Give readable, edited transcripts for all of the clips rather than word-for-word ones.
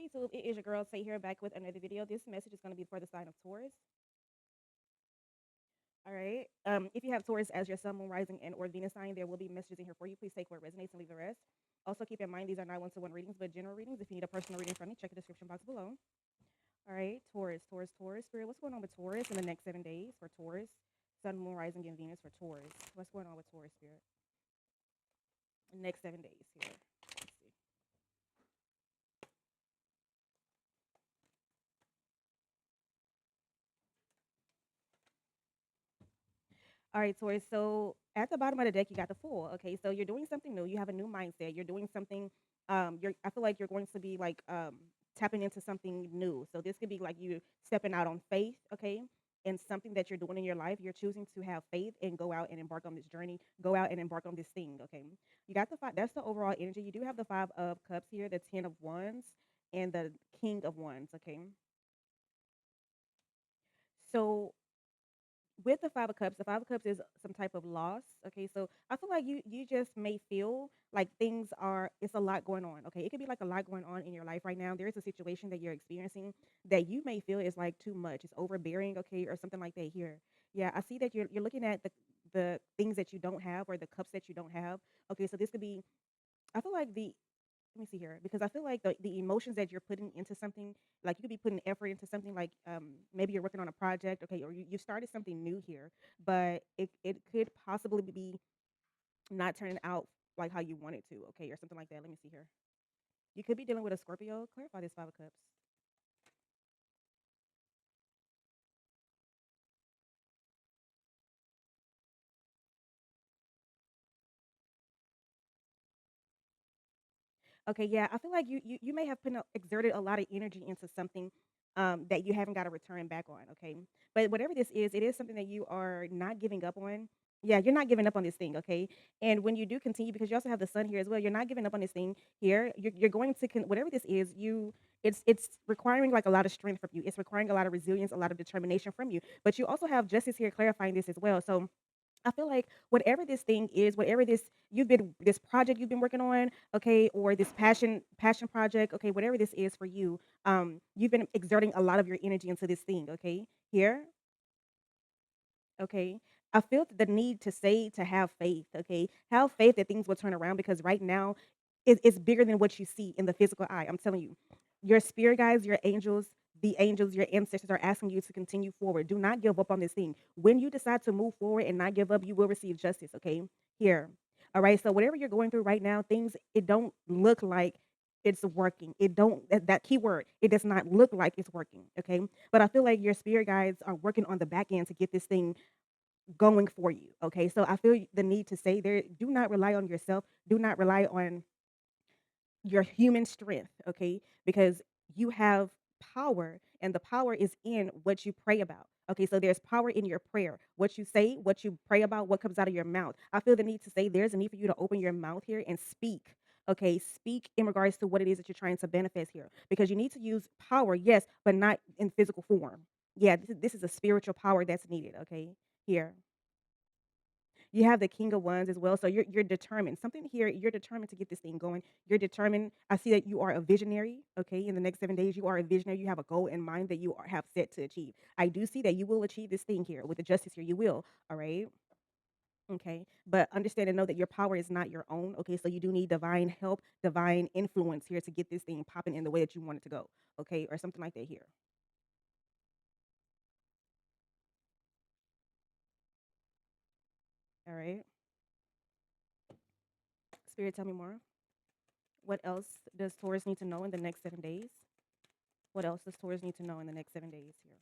Hey YouTube, it is your girl Tay here back with another video. This message is going to be for the sign of Taurus. All right. If you have Taurus as your sun, moon, rising, and or Venus sign, there will be messages in here for you. Please take what resonates and leave the rest. Also, keep in mind these are not one-to-one readings, but general readings. If you need a personal reading from me, check the description box below. All right, Taurus, Taurus, Taurus. Spirit, what's going on with Taurus in the next 7 days for Taurus? Sun, moon, rising, and Venus for Taurus. What's going on with Taurus, Spirit? Next 7 days here. Let's see. All right, Taurus. So at the bottom of the deck, you got the Fool. Okay, so you're doing something new. You have a new mindset. You're doing something. You're. I feel like you're going to be like tapping into something new. So this could be like you stepping out on faith. Okay, and something that you're doing in your life. You're choosing to have faith and go out and embark on this journey. Go out and embark on this thing. Okay, you got the five. That's the overall energy. You do have the Five of Cups here, the Ten of Wands, and the King of Wands. Okay, so with the Five of Cups is some type of loss. Okay, so I feel like you just may feel like things are it's a lot going on. Okay, it could be like a lot going on in your life right now. There is a situation that you're experiencing that you may feel is like too much. It's overbearing. Okay, or something like that. Here, yeah, I see that you're looking at the things that you don't have or the cups that you don't have. Okay, so this could be. I feel like the let me see here because I feel like the emotions that you're putting into something, like you could be putting effort into something like maybe you're working on a project, okay, or you started something new here, but it could possibly be not turning out like how you want it to, okay, or something like that. Let me see here. You could be dealing with a Scorpio. Clarify this Five of Cups. Okay, yeah, I feel like you may have exerted a lot of energy into something that you haven't got a return back on. Okay, but whatever this is, it is something that you are not giving up on. Yeah, you're not giving up on this thing. Okay, and when you do continue, because you also have the sun here as well, you're not giving up on this thing here. You're going to whatever this is, it's requiring like a lot of strength from you. It's requiring a lot of resilience, a lot of determination from you. But you also have justice here clarifying this as well. So I feel like whatever this thing is, whatever this project you've been working on, okay, or this passion project, okay, whatever this is for you, you've been exerting a lot of your energy into this thing, okay? Here, okay. I feel the need to say to have faith, okay? Have faith that things will turn around because right now it's bigger than what you see in the physical eye. I'm telling you. Your spirit guides, your angels, the angels, your ancestors are asking you to continue forward. Do not give up on this thing. When you decide to move forward and not give up, you will receive justice, okay? Here. All right. So whatever you're going through right now, things it don't look like it's working. It don't that key word. It does not look like it's working. Okay. But I feel like your spirit guides are working on the back end to get this thing going for you. Okay. So I feel the need to say there, do not rely on yourself. Do not rely on your human strength, okay? Because you have power, and the power is in what you pray about. Okay, so there's power in your prayer. What you say, what you pray about, what comes out of your mouth. I feel the need to say there's a need for you to open your mouth here and speak. Okay, speak in regards to what it is that you're trying to benefit here. Because you need to use power, yes, but not in physical form. Yeah, this is a spiritual power that's needed, okay? Here. You have the King of Wands as well, so you're determined. Something here, you're determined to get this thing going. You're determined. I see that you are a visionary. Okay, in the next 7 days, you are a visionary. You have a goal in mind that have set to achieve. I do see that you will achieve this thing here with the justice here. You will. All right. Okay, but understand and know that your power is not your own. Okay, so you do need divine help, divine influence here to get this thing popping in the way that you want it to go. Okay, or something like that here. All right. Spirit, tell me more. What else does Taurus need to know in the next 7 days? What else does Taurus need to know in the next 7 days here?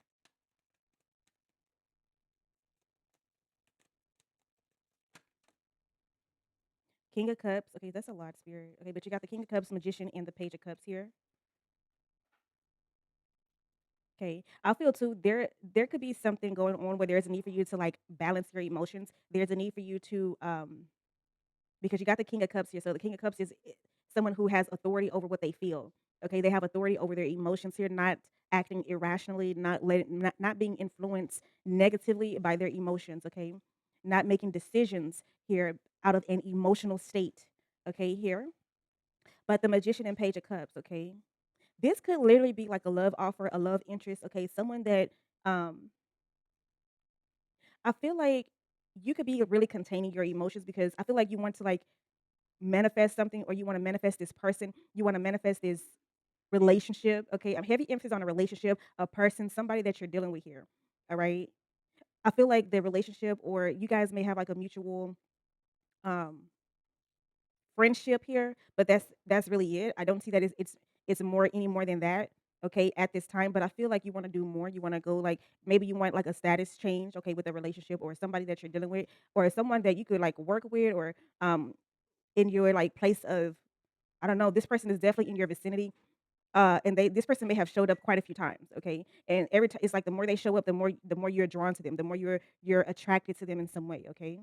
King of Cups. Okay, that's a lot, Spirit. Okay, but you got the King of Cups, Magician, and the Page of Cups here. Okay, I feel too there could be something going on where there's a need for you to like balance your emotions. There's a need for you to because you got the King of Cups here. So the King of Cups is someone who has authority over what they feel. Okay, they have authority over their emotions here, not acting irrationally, not being influenced negatively by their emotions. Okay, not making decisions here out of an emotional state. Okay, here, but the Magician and Page of Cups. Okay, This could literally be like a love offer, a love interest, okay? Someone that um I feel like you could be really containing your emotions because I feel like you want to like manifest something or you want to manifest this person, you want to manifest this relationship, okay? I'm heavy emphasis on a relationship, a person, somebody that you're dealing with here. All right? I feel like the relationship or you guys may have like a mutual um friendship here, but that's really it. I don't see that it's more any more than that, okay, at this time. But I feel like you want to do more. You want to go like maybe you want like a status change, okay, with a relationship or somebody that you're dealing with, or someone that you could like work with, or in your like place of I don't know. This person is definitely in your vicinity. And this person may have showed up quite a few times, okay. And every time it's like the more they show up, the more you're drawn to them, the more you're attracted to them in some way, okay.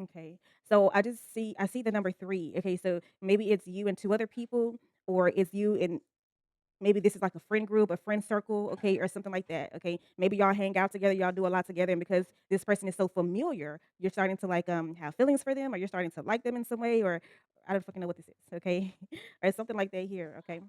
Okay. So I see the number 3. Okay, so maybe it's you and 2 other people, or it's you and maybe this is like a friend group, a friend circle, okay, or something like that. Okay. Maybe y'all hang out together, y'all do a lot together, and because this person is so familiar, you're starting to like have feelings for them, or you're starting to like them in some way, or I don't fucking know what this is, okay? Or something like that here, okay?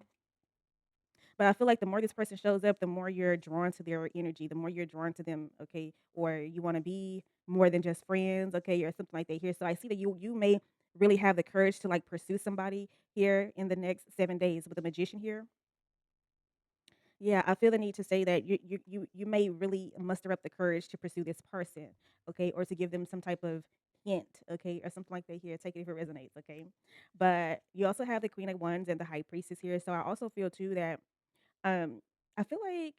But I feel like the more this person shows up, the more you're drawn to their energy, the more you're drawn to them, okay? Or you want to be more than just friends, okay, or something like that here. So I see that you may really have the courage to like pursue somebody here in the next 7 days with the magician here. Yeah, I feel the need to say that you may really muster up the courage to pursue this person, okay, or to give them some type of hint, okay, or something like that here. Take it if it resonates, okay. But you also have the Queen of Wands and the High Priestess here, so I also feel too that um, I feel like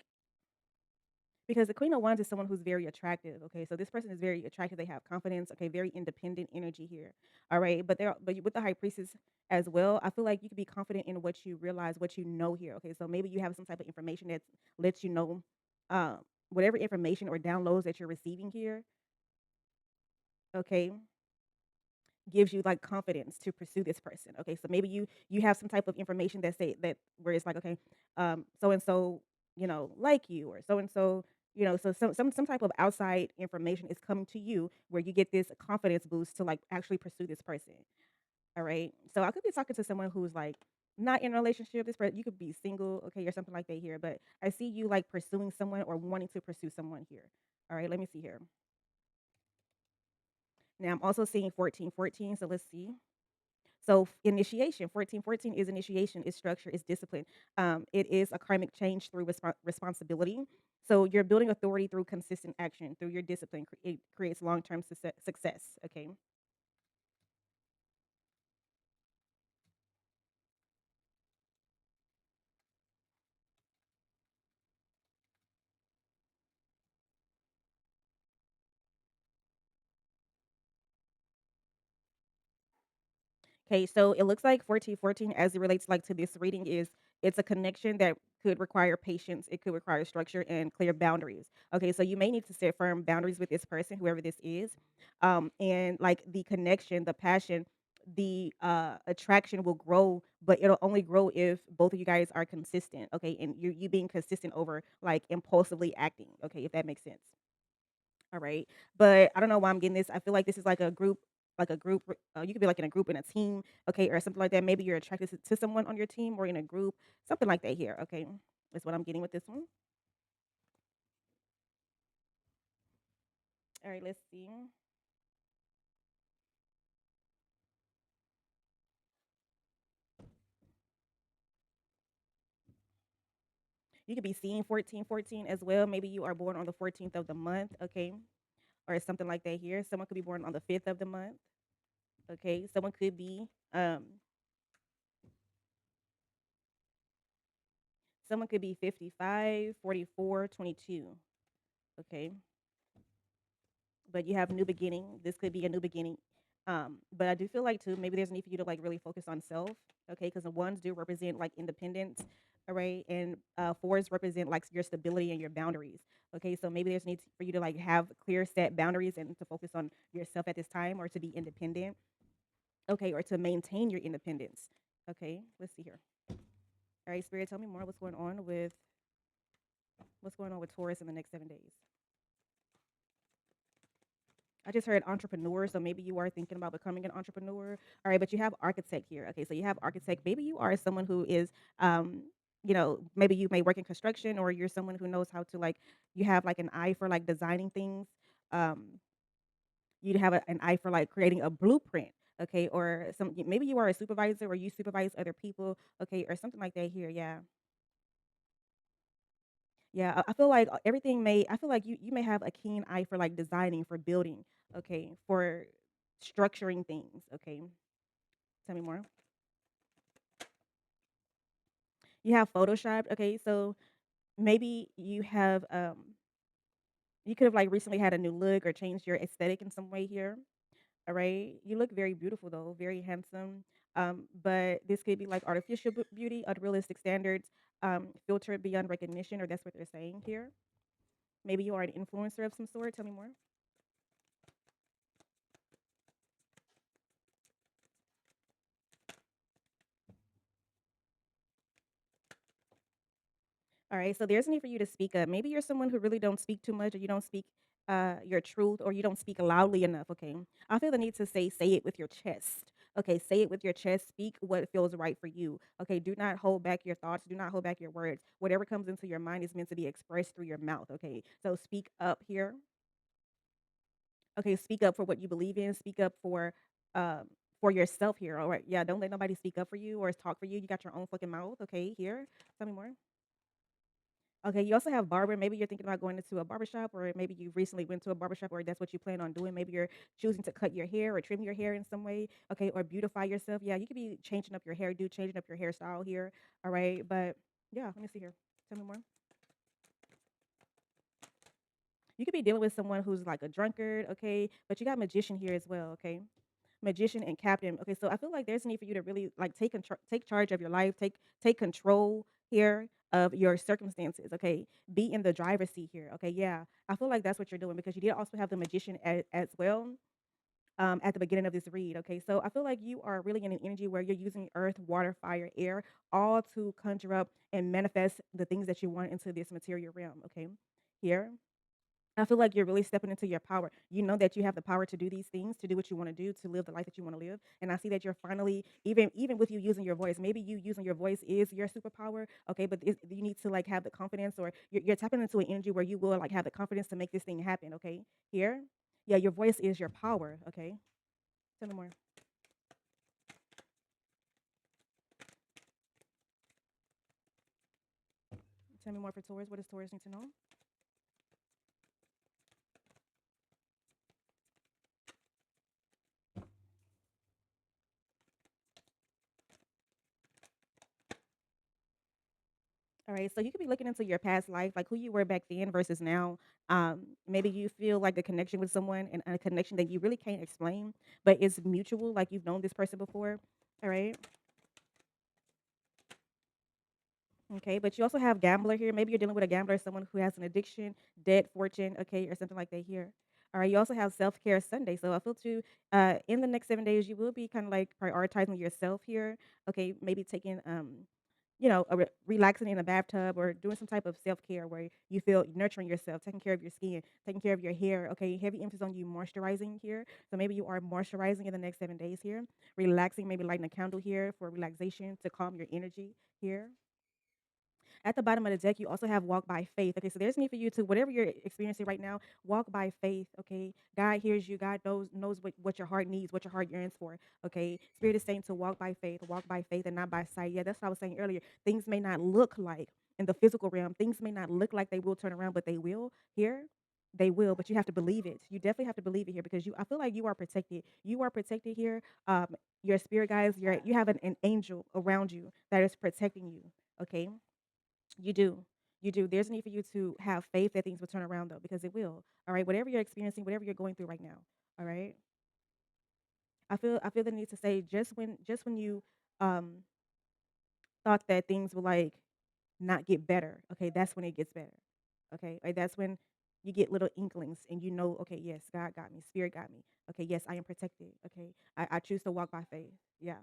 because the Queen of Wands is someone who's very attractive. Okay, so this person is very attractive. They have confidence. Okay, very independent energy here. All right, but with the High Priestess as well, I feel like you can be confident in what you realize, what you know here. Okay, so maybe you have some type of information that lets you know, um, whatever information or downloads that you're receiving here. Okay, gives you like confidence to pursue this person. Okay, so maybe you have some type of information that say that where it's like okay, so and so like you or so and so so some type of outside information is coming to you where you get this confidence boost to like actually pursue this person. All right, so I could be talking to someone who's like not in a relationship. This person you could be single, okay, or something like that here. But I see you like pursuing someone or wanting to pursue someone here. All right, let me see here. Now I'm also seeing 1414. So let's see. So initiation, 1414 is initiation, is structure, is discipline. It is a karmic change through responsibility. So you're building authority through consistent action, through your discipline. It creates long-term success. Okay. Okay, so it looks like 1414 as it relates like to this reading is it's a connection that could require patience, it could require structure and clear boundaries. Okay, so you may need to set firm boundaries with this person, whoever this is. And like the connection, the passion, the attraction will grow, but it'll only grow if both of you guys are consistent, okay, and you being consistent over like impulsively acting, okay, if that makes sense. All right. But I don't know why I'm getting this. I feel like this is like a group. You could be like in a group in a team, okay, or something like that. Maybe you're attracted to someone on your team or in a group, something like that here. Okay, that's what I'm getting with this one. All right, let's see. You could be seeing 1414 as well. Maybe you are born on the 14th of the month, okay, or something like that here. Someone could be born on the 5th of the month, okay. Um, someone could be 55, 44, 22, okay. But you have new beginning. This could be a new beginning. But I do feel like too, maybe there's a need for you to like really focus on self, okay? Because the ones do represent like independence, all right, and fours represent like your stability and your boundaries, okay? So maybe there's a need for you to like have clear set boundaries and to focus on yourself at this time, or to be independent, okay, or to maintain your independence, okay? Let's see here. All right, Spirit, tell me more. What's going on with Taurus in the next 7 days? I just heard entrepreneur, so maybe you are thinking about becoming an entrepreneur. All right, but you have architect here. Okay, so you have architect. Maybe you are someone who is, maybe you may work in construction, or you're someone who knows how to like. You have like an eye for like designing things. Um, you have an eye for like creating a blueprint. Okay, or maybe you are a supervisor, or you supervise other people. Okay, or something like that here. Yeah. Yeah, I feel like I feel like you may have a keen eye for like designing, for building, okay, for structuring things, okay. Tell me more. You have Photoshop, okay, so maybe you could have like recently had a new look or changed your aesthetic in some way here. All right. You look very beautiful though, very handsome. But this could be like artificial beauty, unrealistic standards, filtered beyond recognition, or that's what they're saying here. Maybe you are an influencer of some sort. Tell me more. All right, so there's a need for you to speak up. Maybe you're someone who really don't speak too much, or you don't speak your truth, or you don't speak loudly enough. Okay, I feel the need to say it with your chest. Okay, say it with your chest. Speak what feels right for you. Okay, do not hold back your thoughts. Do not hold back your words. Whatever comes into your mind is meant to be expressed through your mouth. Okay, so speak up here. Okay, speak up for what you believe in. Speak up um, for yourself here. All right, yeah, don't let nobody speak up for you or talk for you. You got your own fucking mouth. Okay, here, tell me more. Okay, you also have barber. Maybe you're thinking about going into a barbershop, or maybe you recently went to a barbershop, or that's what you plan on doing. Maybe you're choosing to cut your hair or trim your hair in some way, okay, or beautify yourself. Yeah, you could be changing up your hairdo, changing up your hairstyle here. All right, but yeah, let me see here. Tell me more. You could be dealing with someone who's like a drunkard, okay, but you got magician here as well, okay. Magician and captain. Okay, so I feel like there's a need for you to really like take charge of your life, take control here of your circumstances. Okay, be in the driver's seat here. Okay, yeah, I feel like that's what you're doing because you did also have the magician as well. At the beginning of this read, okay, so I feel like you are really in an energy where you're using earth, water, fire, air, all to conjure up and manifest the things that you want into this material realm. Okay, here I feel like you're really stepping into your power. You know that you have the power to do these things, to do what you want to do, to live the life that you want to live. And I see that you're finally, even with you using your voice, maybe you using your voice is your superpower. Okay, but you need to like have the confidence, or you're tapping into an energy where you will like have the confidence to make this thing happen. Okay, here, yeah, your voice is your power. Okay, tell me more. Tell me more for Taurus. What does Taurus need to know? All right, so you could be looking into your past life, like who you were back then versus now. Maybe you feel like a connection with someone, and a connection that you really can't explain, but it's mutual, like you've known this person before. All right, okay, but you also have gambler here. Maybe you're dealing with a gambler, someone who has an addiction, debt, fortune, okay, or something like that here. All right, you also have self care Sunday. So I feel too, in the next 7 days, you will be kind of like prioritizing yourself here. Okay, maybe taking relaxing in a bathtub, or doing some type of self care where you feel nurturing yourself, taking care of your skin, taking care of your hair. Okay, heavy emphasis on you moisturizing here. So maybe you are moisturizing in the next 7 days here, relaxing, maybe lighting a candle here for relaxation to calm your energy here. At the bottom of the deck, you also have walk by faith. Okay, so there's need for you to, whatever you're experiencing right now, walk by faith. Okay, God hears you. God knows what your heart needs, what your heart yearns for. Okay, Spirit is saying to walk by faith and not by sight. Yeah, that's what I was saying earlier. Things may not look like in the physical realm, things may not look like they will turn around, but they will here. They will, but you have to believe it. You definitely have to believe it here, because I feel like you are protected. You are protected here. Your spirit guides. You have an angel around you that is protecting you. Okay, you do. You do. There's a need for you to have faith that things will turn around though, because it will. All right. Whatever you're experiencing, whatever you're going through right now. All right. I feel the need to say, just when you um thought that things will like not get better, okay, that's when it gets better. Okay. Like that's when you get little inklings and you know, okay, yes, God got me, spirit got me. Okay, yes, I am protected. Okay. I choose to walk by faith. Yeah.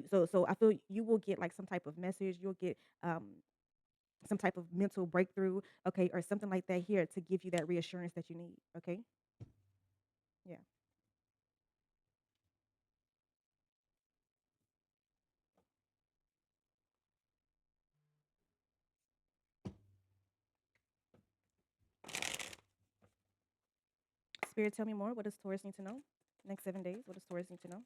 So I feel you will get like some type of message. You'll get some type of mental breakthrough, okay, or something like that here to give you that reassurance that you need, okay? Yeah. Spirit, tell me more. What does Taurus need to know? Next 7 days, what does Taurus need to know?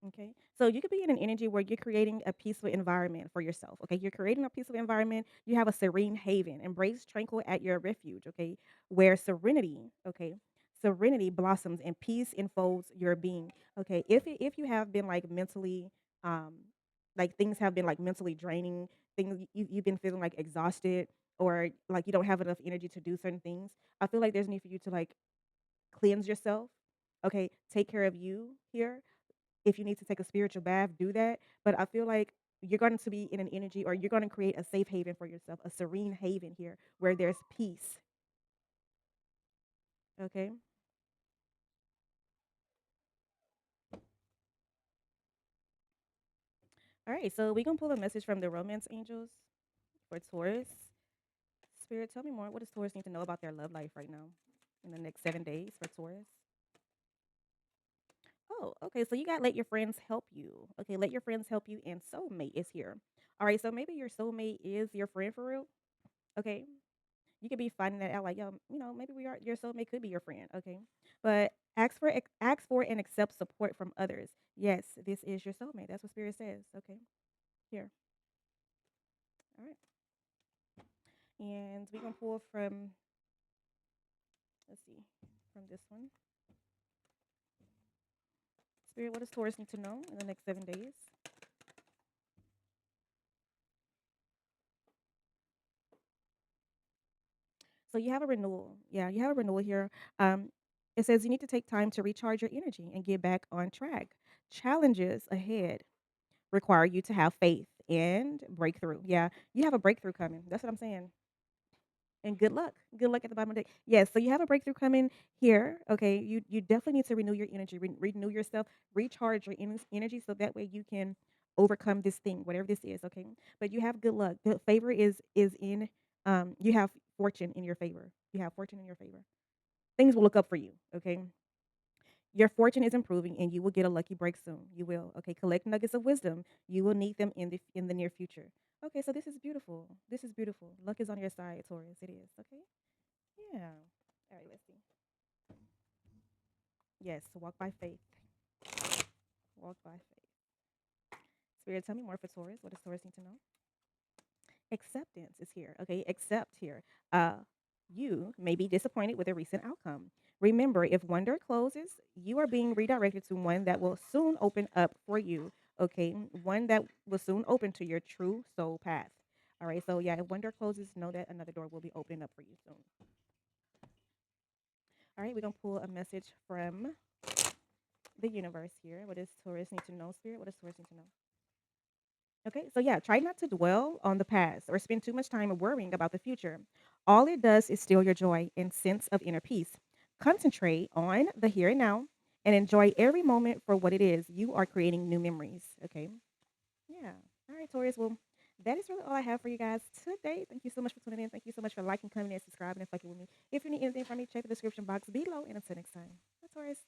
Okay. So you could be in an energy where you're creating a peaceful environment for yourself. Okay. You're creating a peaceful environment. You have a serene haven. Embrace tranquil at your refuge. Okay. Where serenity, okay, serenity blossoms and peace enfolds your being. Okay. If you have been like mentally, um, like things have been like mentally draining, things you've been feeling like exhausted or like you don't have enough energy to do certain things, I feel like there's need for you to like cleanse yourself. Okay. Take care of you here. If you need to take a spiritual bath, do that. But I feel like you're going to be in an energy or you're going to create a safe haven for yourself, a serene haven here where there's peace. Okay. All right. So we're going to pull a message from the romance angels for Taurus. Spirit, tell me more. What does Taurus need to know about their love life right now in the next 7 days for Taurus? Oh, okay. So you got let your friends help you. Okay. Let your friends help you, and soulmate is here. All right. So maybe your soulmate is your friend for real. Okay. You could be finding that out like, yo, maybe we are your soulmate could be your friend, okay? But ask for and accept support from others. Yes, this is your soulmate. That's what spirit says. Okay. Here. All right. And we're gonna pull from let's see, from this one. Spirit, what does Taurus need to know in the next 7 days? So you have a renewal. Yeah, you have a renewal here. Um, it says you need to take time to recharge your energy and get back on track. Challenges ahead require you to have faith and breakthrough. Yeah, you have a breakthrough coming. That's what I'm saying. And good luck. Good luck at the bottom of the day. Yes, so you have a breakthrough coming here. Okay, you definitely need to renew your energy, renew yourself, recharge your energy, so that way you can overcome this thing, whatever this is. Okay, but you have good luck. Good favor is in. You have fortune in your favor. You have fortune in your favor. Things will look up for you. Okay, your fortune is improving, and you will get a lucky break soon. You will. Okay, collect nuggets of wisdom. You will need them in the near future. Okay, so this is beautiful. This is beautiful. Luck is on your side, Taurus. It is. Okay. Yeah. All right, let's see. Yes, walk by faith. Walk by faith. Spirit, tell me more for Taurus. What does Taurus need to know? Acceptance is here. Okay, accept here. You may be disappointed with a recent outcome. Remember, if one door closes, you are being redirected to one that will soon open up for you. Okay, one that will soon open to your true soul path. All right, so yeah, if one door closes, know that another door will be opening up for you soon. All right, we're gonna pull a message from the universe here. What does Taurus need to know, Spirit? What does Taurus need to know? Okay, so yeah, try not to dwell on the past or spend too much time worrying about the future. All it does is steal your joy and sense of inner peace. Concentrate on the here and now and enjoy every moment for what it is. You are creating new memories. Okay, yeah. All right, Taurus. Well, that is really all I have for you guys today. Thank you so much for tuning in. Thank you so much for liking, commenting, and subscribing and fucking with me. If you need anything from me, check the description box below. And until next time, bye, Taurus.